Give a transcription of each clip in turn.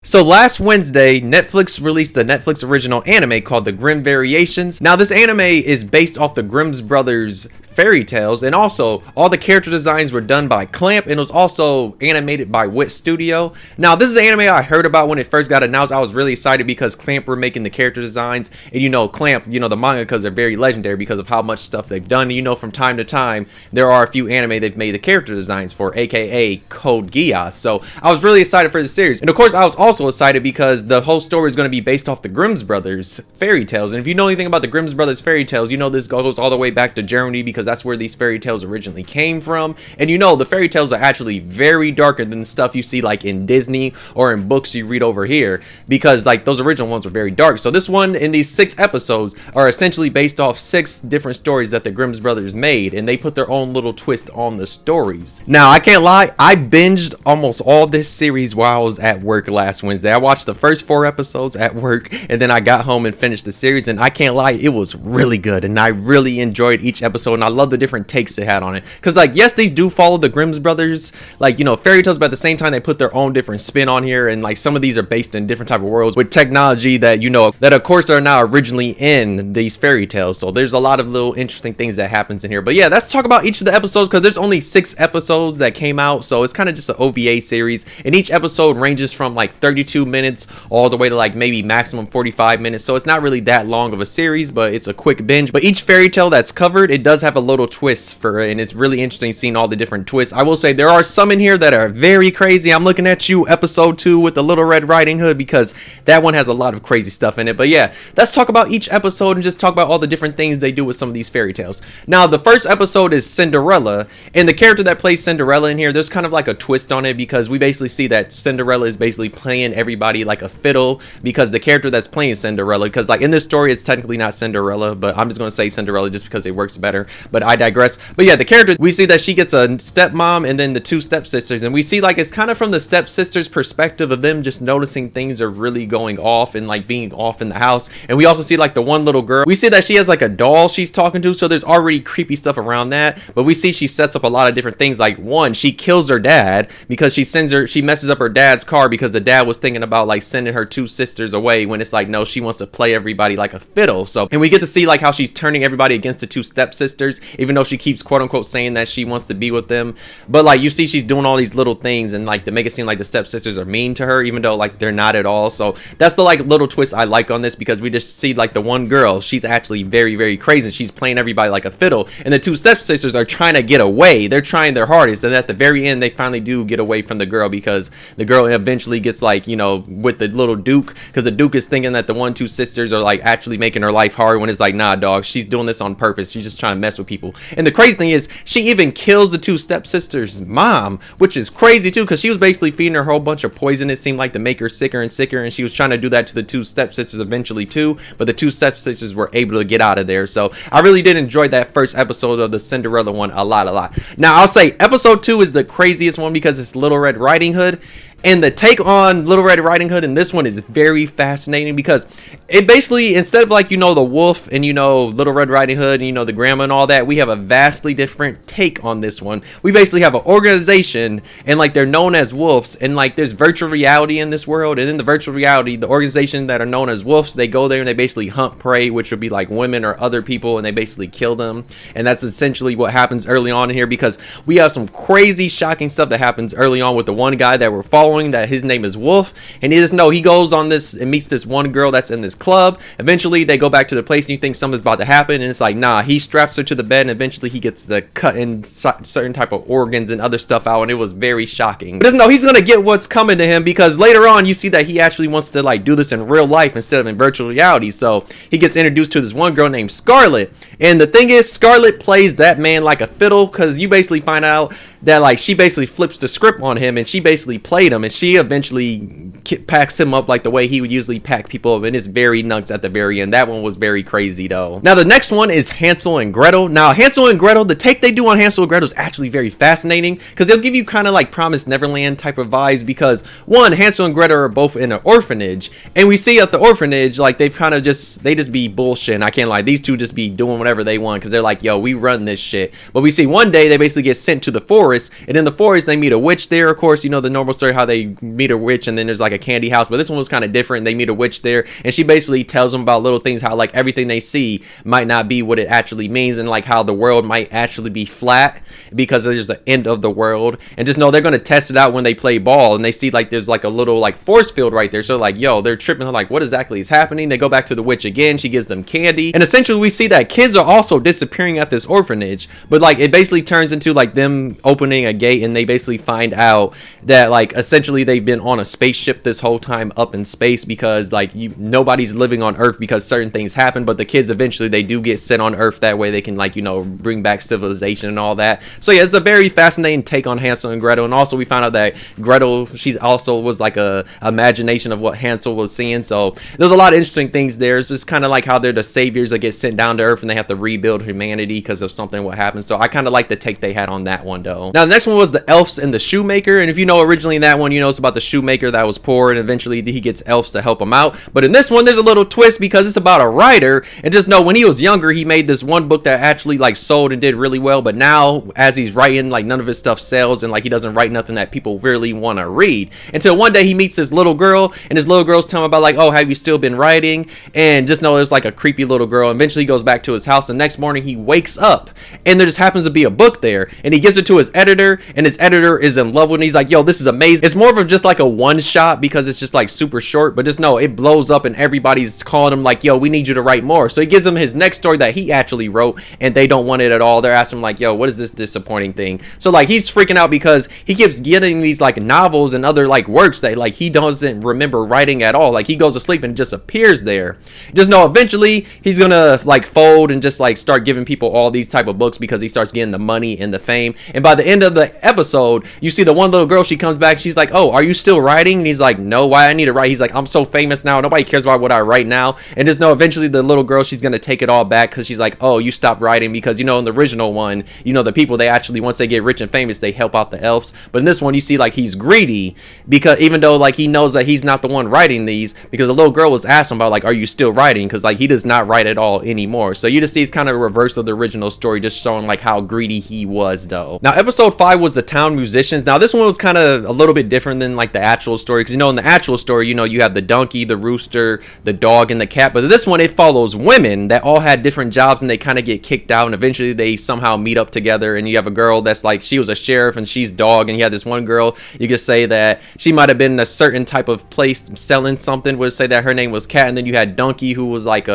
So last Wednesday, Netflix released a Netflix original anime called the Grimm Variations. Now this anime is based off the Grimm brothers' fairy tales, and also all the character designs were done by Clamp, and it was also animated by Wit Studio. Now this is an anime I heard about when it first got announced. I was really excited because Clamp were making the character designs, and Clamp, the mangakas are very legendary because of how much stuff they've done. From time to time there are a few anime they've made the character designs for, aka Code Geass. So I was really excited for the series, and of course I was also excited because the whole story is going to be based off the Grimm brothers fairy tales. And if you know anything about the Grimm brothers fairy tales, this goes all the way back to Germany, because that's where these fairy tales originally came from. And the fairy tales are actually very darker than the stuff you see like in Disney or in books you read over here, because like those original ones were very dark. So this one, in these 6 episodes, are essentially based off 6 different stories that the Grimm brothers made, and they put their own little twist on the stories. Now I can't lie, I binged almost all this series while I was at work last Wednesday. I watched the first 4 episodes at work, and then I got home and finished the series, and I can't lie, it was really good, and I really enjoyed each episode, and I love the different takes they had on it. Because like, yes, these do follow the Grimm brothers fairy tales, but at the same time they put their own different spin on here, and like some of these are based in different type of worlds with technology that that of course are not originally in these fairy tales. So there's a lot of little interesting things that happens in here. But yeah, let's talk about each of the episodes, because there's only 6 episodes that came out, so it's kind of just an OVA series, and each episode ranges from like 32 minutes all the way to like maybe maximum 45 minutes. So it's not really that long of a series, but it's a quick binge. But each fairy tale that's covered, it does have a little twist for it, and it's really interesting seeing all the different twists. I will say there are some in here that are very crazy. I'm looking at you, episode 2 with the Little Red Riding Hood, because that one has a lot of crazy stuff in it. But yeah, let's talk about each episode and just talk about all the different things they do with some of these fairy tales. Now the first episode is Cinderella, and the character that plays Cinderella in here, there's kind of like a twist on it, because we basically see that Cinderella is basically playing everybody like a fiddle, because the character that's playing Cinderella, because like in this story it's technically not Cinderella, but I'm just going to say Cinderella just because it works better, but I digress. But yeah, the character, we see that she gets a stepmom and then the 2 stepsisters, and we see like it's kind of from the stepsisters perspective of them just noticing things are really going off and like being off in the house. And we also see like the one little girl, we see that she has like a doll she's talking to, so there's already creepy stuff around that. But we see she sets up a lot of different things. Like one, she kills her dad because she messes up her dad's car, because the dad was thinking about like sending her 2 sisters away, when it's like no, she wants to play everybody like a fiddle. So, and we get to see like how she's turning everybody against the 2 stepsisters, even though she keeps quote unquote saying that she wants to be with them. But like you see she's doing all these little things, and like to make it seem like the stepsisters are mean to her, even though like they're not at all. So that's the like little twist I like on this, because we just see like the one girl, she's actually very, very crazy. She's playing everybody like a fiddle, and the 2 stepsisters are trying to get away. They're trying their hardest, and at the very end they finally do get away from the girl, because the girl eventually gets like with the little duke, because the duke is thinking that the 2 sisters are like actually making her life hard, when it's like nah dog, she's doing this on purpose. She's just trying to mess with people. And the crazy thing is she even kills the 2 stepsisters' mom, which is crazy too, because she was basically feeding her a whole bunch of poison, it seemed like, to make her sicker and sicker, and she was trying to do that to the 2 stepsisters eventually too, but the 2 stepsisters were able to get out of there. So I really did enjoy that first episode of the Cinderella one a lot. Now I'll say episode 2 is the craziest one, because it's Little Red Riding Hood. And the take on Little Red Riding Hood in this one is very fascinating, because it basically, instead of like, the wolf and, Little Red Riding Hood and, the grandma and all that, we have a vastly different take on this one. We basically have an organization, and like they're known as wolves, and like there's virtual reality in this world. And in the virtual reality, the organization that are known as wolves, they go there and they basically hunt prey, which would be like women or other people, and they basically kill them. And that's essentially what happens early on in here, because we have some crazy, shocking stuff that happens early on with the one guy that we're following, that his name is Wolf, and he goes on this and meets this one girl that's in this club. Eventually they go back to the place, and you think something's about to happen, and it's like nah, he straps her to the bed, and eventually he gets the cutting certain type of organs and other stuff out, and it was very shocking. But doesn't know he's gonna get what's coming to him, because later on you see that he actually wants to like do this in real life instead of in virtual reality. So he gets introduced to this one girl named Scarlet, and the thing is Scarlet plays that man like a fiddle, because you basically find out that like she basically flips the script on him, and she basically played him, and she eventually packs him up like the way he would usually pack people up, and it's very nuts at the very end. That one was very crazy though. Now the next one is Hansel and Gretel. Now Hansel and Gretel, the take they do on Hansel and Gretel is actually very fascinating, because they'll give you kind of like Promised Neverland type of vibes, because one, Hansel and Gretel are both in an orphanage, and we see at the orphanage like they've kind of just be bullshit. I can't lie, these 2 just be doing whatever they want, because they're like yo, we run this shit. But we see one day they basically get sent to the forest, forest, and in the forest they meet a witch there. Of course, you know the normal story how they meet a witch and then there's like a candy house, but this one was kind of different. They meet a witch there, and she basically tells them about little things, how like everything they see might not be what it actually means, and like how the world might actually be flat because there's the end of the world. And just know they're going to test it out when they play ball, and they see like there's like a little like force field right there, so like, yo, they're tripping. They're like, what exactly is happening? They go back to the witch again. She gives them candy, and essentially we see that kids are also disappearing at this orphanage, but like it basically turns into like them opening a gate, and they basically find out that like essentially they've been on a spaceship this whole time up in space, because like nobody's living on Earth because certain things happen, but the kids eventually they do get sent on Earth, that way they can like, you know, bring back civilization and all that. So yeah, it's a very fascinating take on Hansel and Gretel. And also we found out that Gretel, she's also was like a imagination of what Hansel was seeing. So there's a lot of interesting things there. It's just kind of like how they're the saviors that get sent down to Earth and they have to rebuild humanity because of something what happened. So I kind of like the take they had on that one though. Now the next one was the Elves and the Shoemaker, and if you know originally in that one, you know it's about the shoemaker that was poor and eventually he gets elves to help him out. But in this one there's a little twist because it's about a writer, and just know when he was younger he made this one book that actually like sold and did really well, but now as he's writing, like none of his stuff sells, and like he doesn't write nothing that people really want to read, until one day he meets this little girl, and this little girl's telling him about like, oh, have you still been writing? And just know there's like a creepy little girl. Eventually he goes back to his house, the next morning he wakes up and there just happens to be a book there, and he gives it to his editor, and his editor is in love with it. He's like, yo, this is amazing. It's more of just like a one shot because it's just like super short, but just know it blows up and everybody's calling him like, yo, we need you to write more. So he gives him his next story that he actually wrote, and they don't want it at all. They're asking him like, yo, what is this disappointing thing? So like he's freaking out because he keeps getting these like novels and other like works that like he doesn't remember writing at all. Like he goes to sleep and just appears there. Just know eventually he's gonna like fold and just like start giving people all these type of books because he starts getting the money and the fame. And by the end of the episode, you see the one little girl, she comes back, she's like, oh, are you still writing? And he's like, no, why I need to write? He's like, I'm so famous now, nobody cares about what I write now. And just know eventually the little girl, she's gonna take it all back because she's like, oh, you stopped writing, because you know in the original one, you know the people, they actually, once they get rich and famous, they help out the elves. But in this one you see like he's greedy, because even though like he knows that he's not the one writing these, because the little girl was asking about like, are you still writing? Because like he does not write at all anymore. So you just see it's kind of a reverse of the original story, just showing like how greedy he was though. Now episode 5 was the town musicians. Now this one was kind of a little bit different than like the actual story, because you know in the actual story, you know, you have the donkey, the rooster, the dog, and the cat. But this one, it follows women that all had different jobs, and they kind of get kicked out, and eventually they somehow meet up together. And you have a girl that's like, she was a sheriff and she's dog, and you had this one girl, you could say that she might have been in a certain type of place selling something, would say that her name was cat. And then you had donkey, who was like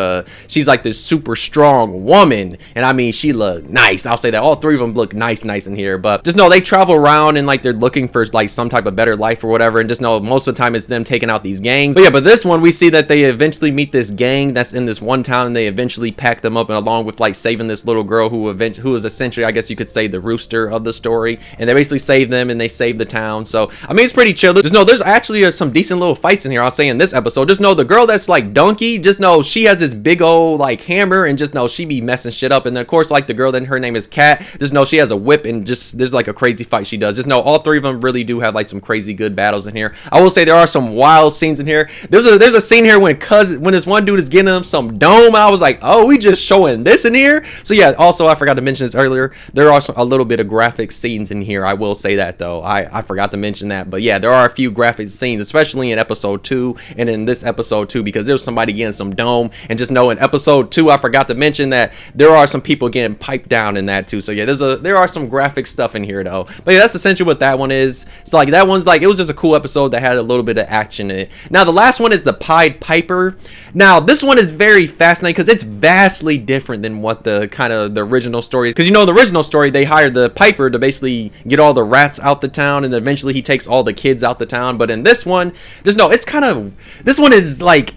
she's like this super strong woman, and I mean she looked nice. I'll say that all three of them look nice in here. But just know they travel around and like they're looking for like some type of better life or whatever, and just know most of the time it's them taking out these gangs. But yeah, but this one we see that they eventually meet this gang that's in this one town, and they eventually pack them up, and along with like saving this little girl who is essentially, I guess you could say, the rooster of the story, and they basically save them and they save the town. So I mean it's pretty chill. Just know there's actually some decent little fights in here, I'll say, in this episode. Just know the girl that's like donkey, just know she has this big old like hammer, and just know she be messing shit up. And then of course like the girl, then her name is Cat, just know she has a whip, and just there's like a crazy fight she does. Just know all three of them really do have like some crazy good battles in here. I will say there are some wild scenes in here. There's a scene here when this one dude is getting him some dome. I was like, oh, we just showing this in here. So yeah, also I forgot to mention this earlier, there are a little bit of graphic scenes in here. I will say that though, I forgot to mention that. But yeah, there are a few graphic scenes, especially in episode 2 and in this episode too, because there's somebody getting some dome. And just know in episode 2 I forgot to mention that there are some people getting piped down in that too. So yeah, there are some graphic stuff in here though. But yeah, that's essentially what that one is. So like that one's like, it was just a cool episode that had a little bit of action in it. Now the last one is the Pied Piper. Now this one is very fascinating because it's vastly different than what the kind of the original story is. Because you know in the original story they hired the piper to basically get all the rats out the town, and then eventually he takes all the kids out the town. But in this one, just know it's kind of, this one is like,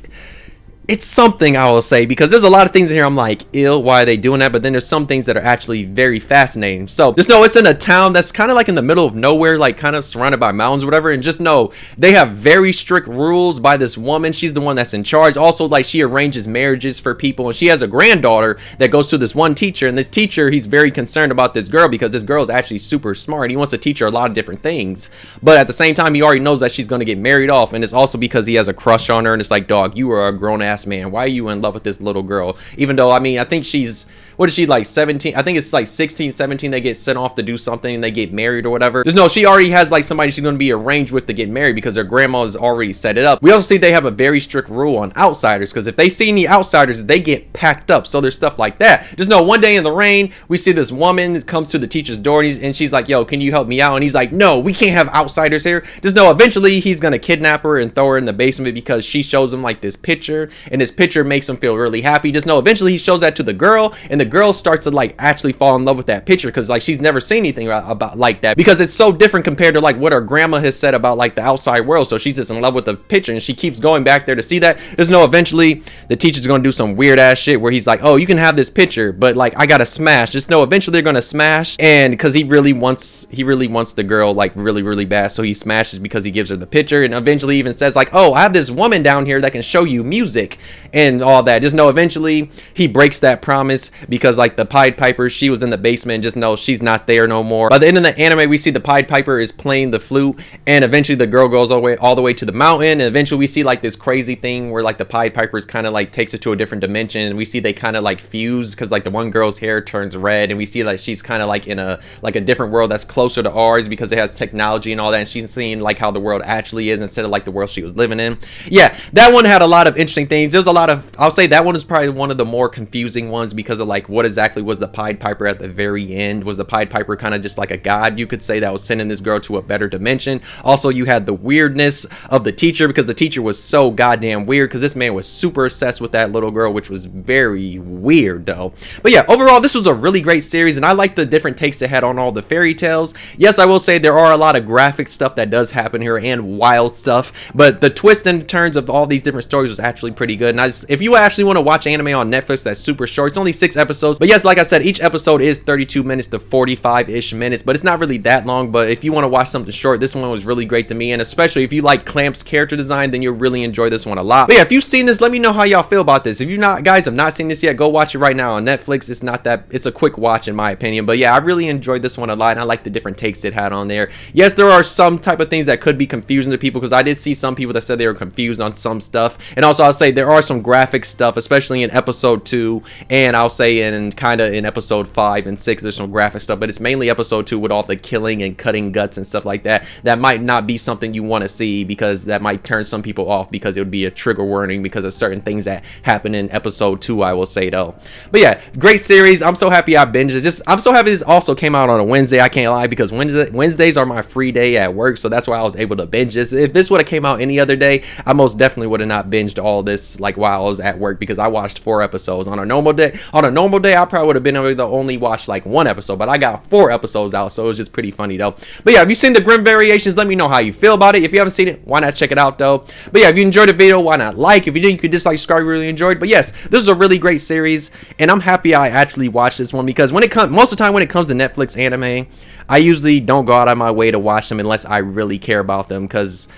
it's something, I will say, because there's a lot of things in here I'm like, ew, why are they doing that? But then there's some things that are actually very fascinating. So just know it's in a town that's kind of like in the middle of nowhere, like kind of surrounded by mountains or whatever. And just know they have very strict rules by this woman. She's the one that's in charge. Also, like, she arranges marriages for people, and she has a granddaughter that goes to this one teacher. And this teacher, he's very concerned about this girl because this girl is actually super smart. He wants to teach her a lot of different things, but at the same time he already knows that she's going to get married off. And it's also because he has a crush on her, and it's like, dog, you are a grown ass ass man? Why are you in love with this little girl? Even though, I mean, I think she's, what is she, like 17? I think it's like 16, 17. They get sent off to do something and they get married or whatever. Just no, she already has like somebody she's going to be arranged with to get married because their grandma has already set it up. We also see they have a very strict rule on outsiders, because if they see any outsiders, they get packed up. So there's stuff like that. Just know one day in the rain, we see this woman comes to the teacher's door and she's like, yo, can you help me out? And he's like, no, we can't have outsiders here. Just know eventually he's going to kidnap her and throw her in the basement because she shows him like this picture, and this picture makes him feel really happy. Just know eventually he shows that to the girl, and the girl starts to like actually fall in love with that picture, because like she's never seen anything about like that, because it's so different compared to like what her grandma has said about like the outside world. So she's just in love with the picture, and she keeps going back there to see that. Just know eventually the teacher's gonna do some weird ass shit where he's like, oh, you can have this picture, but like I gotta smash. Just know eventually they're gonna smash, and because he really wants the girl like really bad, so he smashes because he gives her the picture, and eventually even says like, oh, I have this woman down here that can show you music and all that. Just know eventually he breaks that promise because like the Pied Piper, she was in the basement. Just know she's not there no more. By the end of the anime, we see the Pied Piper is playing the flute, and eventually the girl goes all the way to the mountain, and eventually we see like this crazy thing where like the Pied Piper is kind of like takes it to a different dimension, and we see they kind of like fuse, because like the one girl's hair turns red, and we see like she's kind of like in a different world that's closer to ours because it has technology and all that, and she's seeing like how the world actually is instead of like the world she was living in. Yeah, that one had a lot of interesting things. There was a lot of, I'll say that one is probably one of the more confusing ones because of like what exactly was the Pied Piper at the very end. Was the Pied Piper kind of just like a god, you could say, that was sending this girl to a better dimension? Also, you had the weirdness of the teacher, because the teacher was so goddamn weird, because this man was super obsessed with that little girl, which was very weird though. But yeah, overall this was a really great series, and I like the different takes it had on all the fairy tales. Yes, I will say there are a lot of graphic stuff that does happen here and wild stuff, but the twist and turns of all these different stories was actually pretty good. And if you actually want to watch anime on Netflix that's super short, it's only 6 episodes, but yes, like I said, each episode is 32 minutes to 45-ish minutes, but it's not really that long. But if you want to watch something short, this one was really great to me, and especially if you like Clamp's character design, then you'll really enjoy this one a lot. But yeah, if you've seen this, let me know how y'all feel about this. If you guys have not seen this yet, go watch it right now on Netflix. It's a quick watch in my opinion, but yeah, I really enjoyed this one a lot, and I like the different takes it had on there. Yes, there are some type of things that could be confusing to people, because I did see some people that said they were confused on some stuff, and also I'll say there are some graphic stuff, especially in episode 2, and I'll say in episode 5 and 6 there's some graphic stuff, but it's mainly episode 2 with all the killing and cutting guts and stuff like that. That might not be something you want to see, because that might turn some people off, because it would be a trigger warning because of certain things that happen in episode 2, I will say though. But yeah, great series. I'm so happy I binged it. I'm so happy this also came out on a Wednesday, I can't lie, because Wednesdays are my free day at work, so that's why I was able to binge this. If this would have came out any other day, I most definitely would have not binged all this like while I was at work, because I watched 4 episodes on a normal day. On a normal day, I probably would have been able to only watch like 1 episode, but I got 4 episodes out, so it was just pretty funny though. But yeah, if you've seen the Grimm Variations, let me know how you feel about it. If you haven't seen it, why not check it out though? But yeah, if you enjoyed the video, why not like? If you did, you could dislike, subscribe, really enjoyed. But yes, this is a really great series, and I'm happy I actually watched this one, because most of the time when it comes to Netflix anime, I usually don't go out of my way to watch them unless I really care about them, because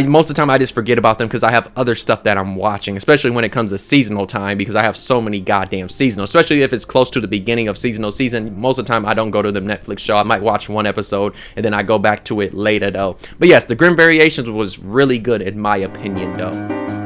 most of the time I just forget about them because I have other stuff that I'm watching, especially when it comes to seasonal time, because I have so many goddamn seasonal, especially if it's close to the beginning of seasonal season. Most of the time I don't go to the Netflix show. I might watch 1 episode and then I go back to it later though. But yes, the Grimm Variations was really good in my opinion though.